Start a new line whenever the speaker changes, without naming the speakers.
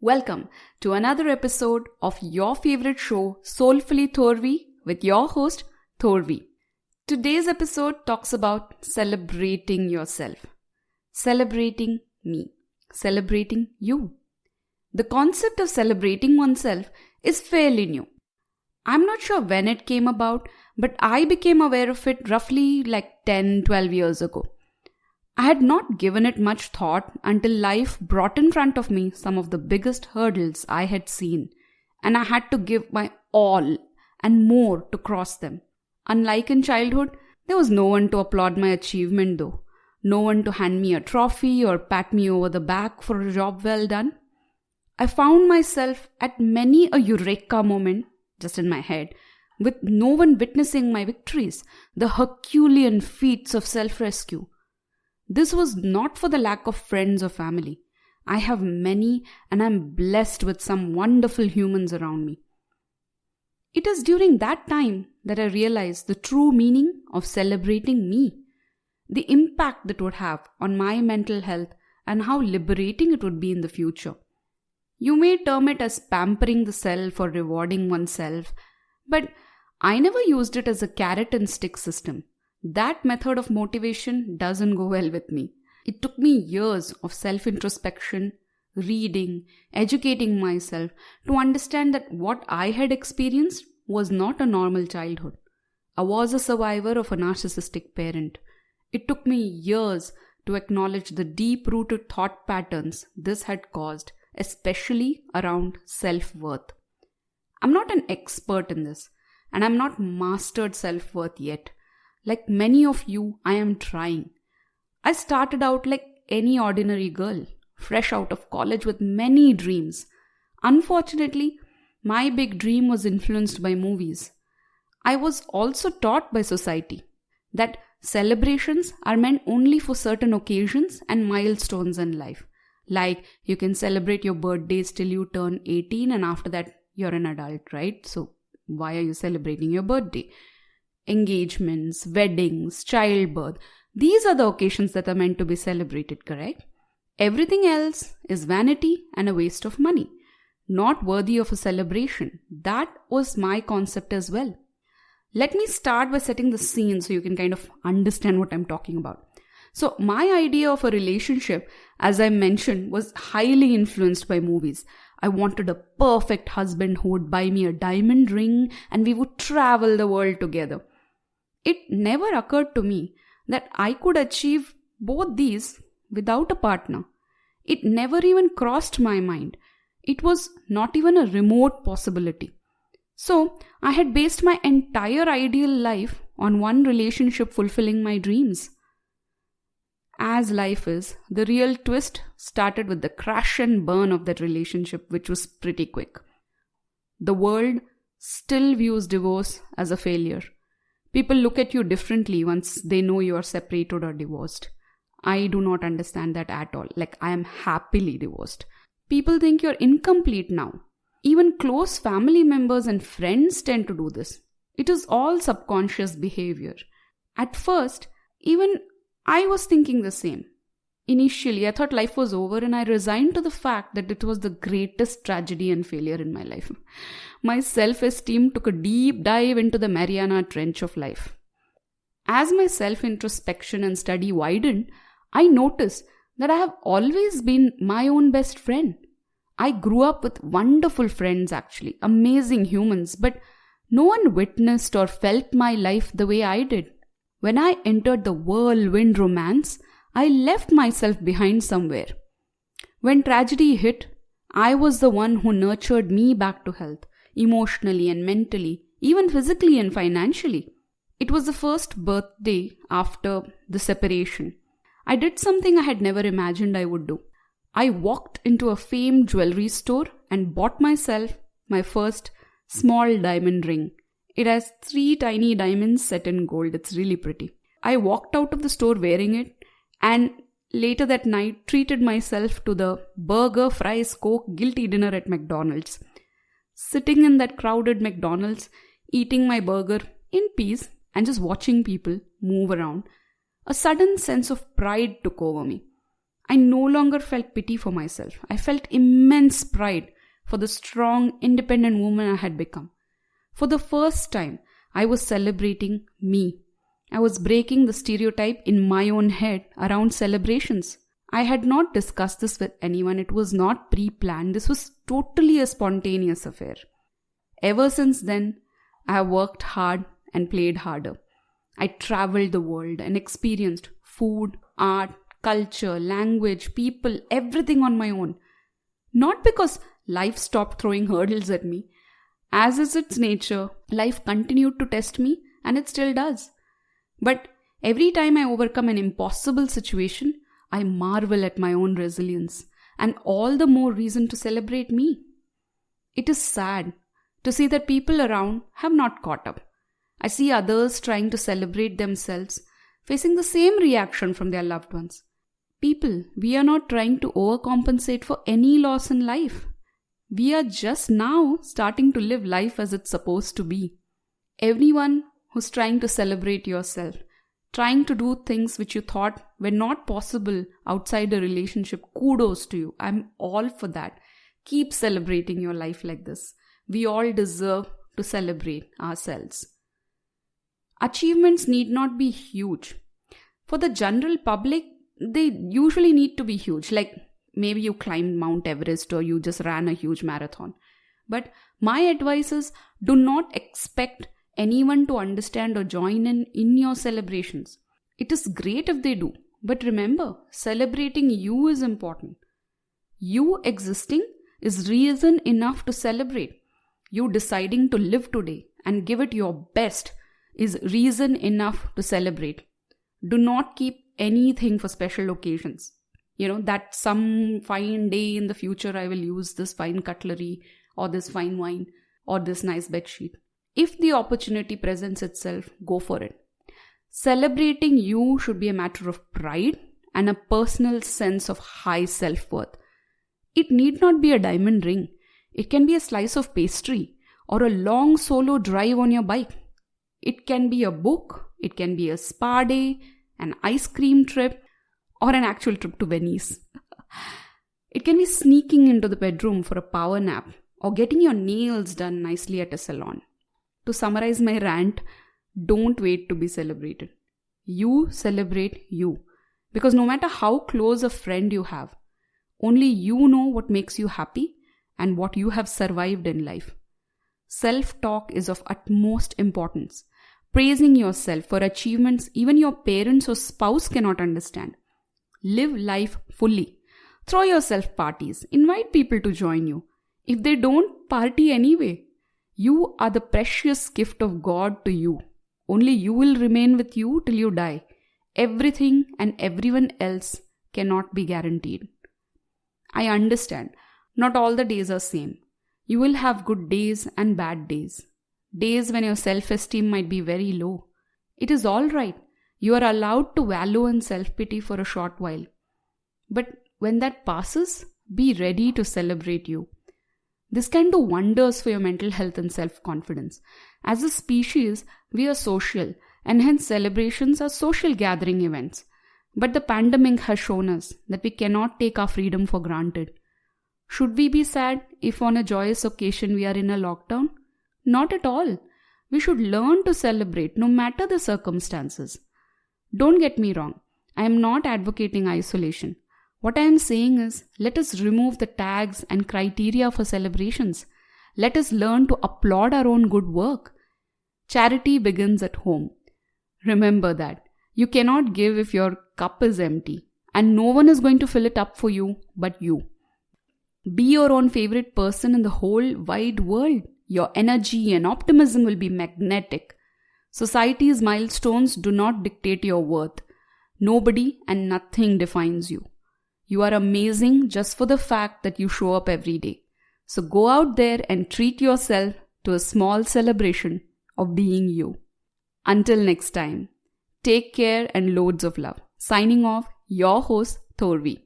Welcome to another episode of your favorite show, Soulfully Thorvi, with your host, Thorvi. Today's episode talks about celebrating yourself, celebrating me, celebrating you. The concept of celebrating oneself is fairly new. I'm not sure when it came about, but I became aware of it roughly like 10-12 years ago. I had not given it much thought until life brought in front of me some of the biggest hurdles I had seen, and I had to give my all and more to cross them. Unlike in childhood, there was no one to applaud my achievement though, no one to hand me a trophy or pat me over the back for a job well done. I found myself at many a eureka moment, just in my head, with no one witnessing my victories, the Herculean feats of self-rescue. This was not for the lack of friends or family. I have many and I'm blessed with some wonderful humans around me. It is during that time that I realized the true meaning of celebrating me, the impact that would have on my mental health and how liberating it would be in the future. You may term it as pampering the self or rewarding oneself, but I never used it as a carrot and stick system. That method of motivation doesn't go well with me. It took me years of self-introspection, reading, educating myself to understand that what I had experienced was not a normal childhood. I was a survivor of a narcissistic parent. It took me years to acknowledge the deep-rooted thought patterns this had caused, especially around self-worth. I'm not an expert in this, and I'm not mastered self-worth yet. Like many of you, I am trying. I started out like any ordinary girl, fresh out of college with many dreams. Unfortunately, my big dream was influenced by movies. I was also taught by society that celebrations are meant only for certain occasions and milestones in life. Like you can celebrate your birthdays till you turn 18 and after that you're an adult, right? So why are you celebrating your birthday? Engagements, weddings, childbirth. These are the occasions that are meant to be celebrated, correct? Everything else is vanity and a waste of money. Not worthy of a celebration. That was my concept as well. Let me start by setting the scene so you can kind of understand what I'm talking about. So my idea of a relationship, as I mentioned, was highly influenced by movies. I wanted a perfect husband who would buy me a diamond ring and we would travel the world together. It never occurred to me that I could achieve both these without a partner. It never even crossed my mind. It was not even a remote possibility. So I had based my entire ideal life on one relationship fulfilling my dreams. As life is, the real twist started with the crash and burn of that relationship, which was pretty quick. The world still views divorce as a failure. People look at you differently once they know you are separated or divorced. I do not understand that at all. Like, I am happily divorced. People think you're incomplete now. Even close family members and friends tend to do this. It is all subconscious behavior. At first, even I was thinking the same. Initially, I thought life was over and I resigned to the fact that it was the greatest tragedy and failure in my life. My self-esteem took a deep dive into the Mariana Trench of life. As my self-introspection and study widened, I noticed that I have always been my own best friend. I grew up with wonderful friends actually, amazing humans, but no one witnessed or felt my life the way I did. When I entered the whirlwind romance, I left myself behind somewhere. When tragedy hit, I was the one who nurtured me back to health, emotionally and mentally, even physically and financially. It was the first birthday after the separation. I did something I had never imagined I would do. I walked into a famed jewelry store and bought myself my first small diamond ring. It has 3 tiny diamonds set in gold. It's really pretty. I walked out of the store wearing it and later that night treated myself to the burger, fries, coke, guilty dinner at McDonald's. Sitting in that crowded McDonald's, eating my burger in peace and just watching people move around, a sudden sense of pride took over me. I no longer felt pity for myself. I felt immense pride for the strong, independent woman I had become. For the first time, I was celebrating me. I was breaking the stereotype in my own head around celebrations. I had not discussed this with anyone. It was not pre-planned. This was totally a spontaneous affair. Ever since then, I have worked hard and played harder. I traveled the world and experienced food, art, culture, language, people, everything on my own. Not because life stopped throwing hurdles at me. As is its nature, life continued to test me, and it still does. But every time I overcome an impossible situation, I marvel at my own resilience, and all the more reason to celebrate me. It is sad to see that people around have not caught up. I see others trying to celebrate themselves, facing the same reaction from their loved ones. People, we are not trying to overcompensate for any loss in life. We are just now starting to live life as it's supposed to be. Everyone who's trying to celebrate yourself, trying to do things which you thought were not possible outside a relationship, kudos to you. I'm all for that. Keep celebrating your life like this. We all deserve to celebrate ourselves. Achievements need not be huge. For the general public, they usually need to be huge. Like maybe you climbed Mount Everest or you just ran a huge marathon. But my advice is, do not expect anyone to understand or join in your celebrations. It is great if they do. But remember, celebrating you is important. You existing is reason enough to celebrate. You deciding to live today and give it your best is reason enough to celebrate. Do not keep anything for special occasions. That some fine day in the future I will use this fine cutlery or this fine wine or this nice bedsheet. If the opportunity presents itself, go for it. Celebrating you should be a matter of pride and a personal sense of high self-worth. It need not be a diamond ring. It can be a slice of pastry or a long solo drive on your bike. It can be a book, it can be a spa day, an ice cream trip, or an actual trip to Venice. It can be sneaking into the bedroom for a power nap or getting your nails done nicely at a salon. To summarize my rant, don't wait to be celebrated. You celebrate you. Because no matter how close a friend you have, only you know what makes you happy and what you have survived in life. Self-talk is of utmost importance. Praising yourself for achievements even your parents or spouse cannot understand. Live life fully. Throw yourself parties. Invite people to join you. If they don't, party anyway. You are the precious gift of God to you. Only you will remain with you till you die. Everything and everyone else cannot be guaranteed. I understand. Not all the days are same. You will have good days and bad days. Days when your self-esteem might be very low. It is all right. You are allowed to wallow in self-pity for a short while. But when that passes, be ready to celebrate you. This can do wonders for your mental health and self-confidence. As a species, we are social, and hence celebrations are social gathering events. But the pandemic has shown us that we cannot take our freedom for granted. Should we be sad if on a joyous occasion we are in a lockdown? Not at all. We should learn to celebrate no matter the circumstances. Don't get me wrong. I am not advocating isolation. What I am saying is, let us remove the tags and criteria for celebrations. Let us learn to applaud our own good work. Charity begins at home. Remember that. You cannot give if your cup is empty, and no one is going to fill it up for you but you. Be your own favorite person in the whole wide world. Your energy and optimism will be magnetic. Society's milestones do not dictate your worth. Nobody and nothing defines you. You are amazing just for the fact that you show up every day. So go out there and treat yourself to a small celebration of being you. Until next time, take care and loads of love. Signing off, your host, Thorvi.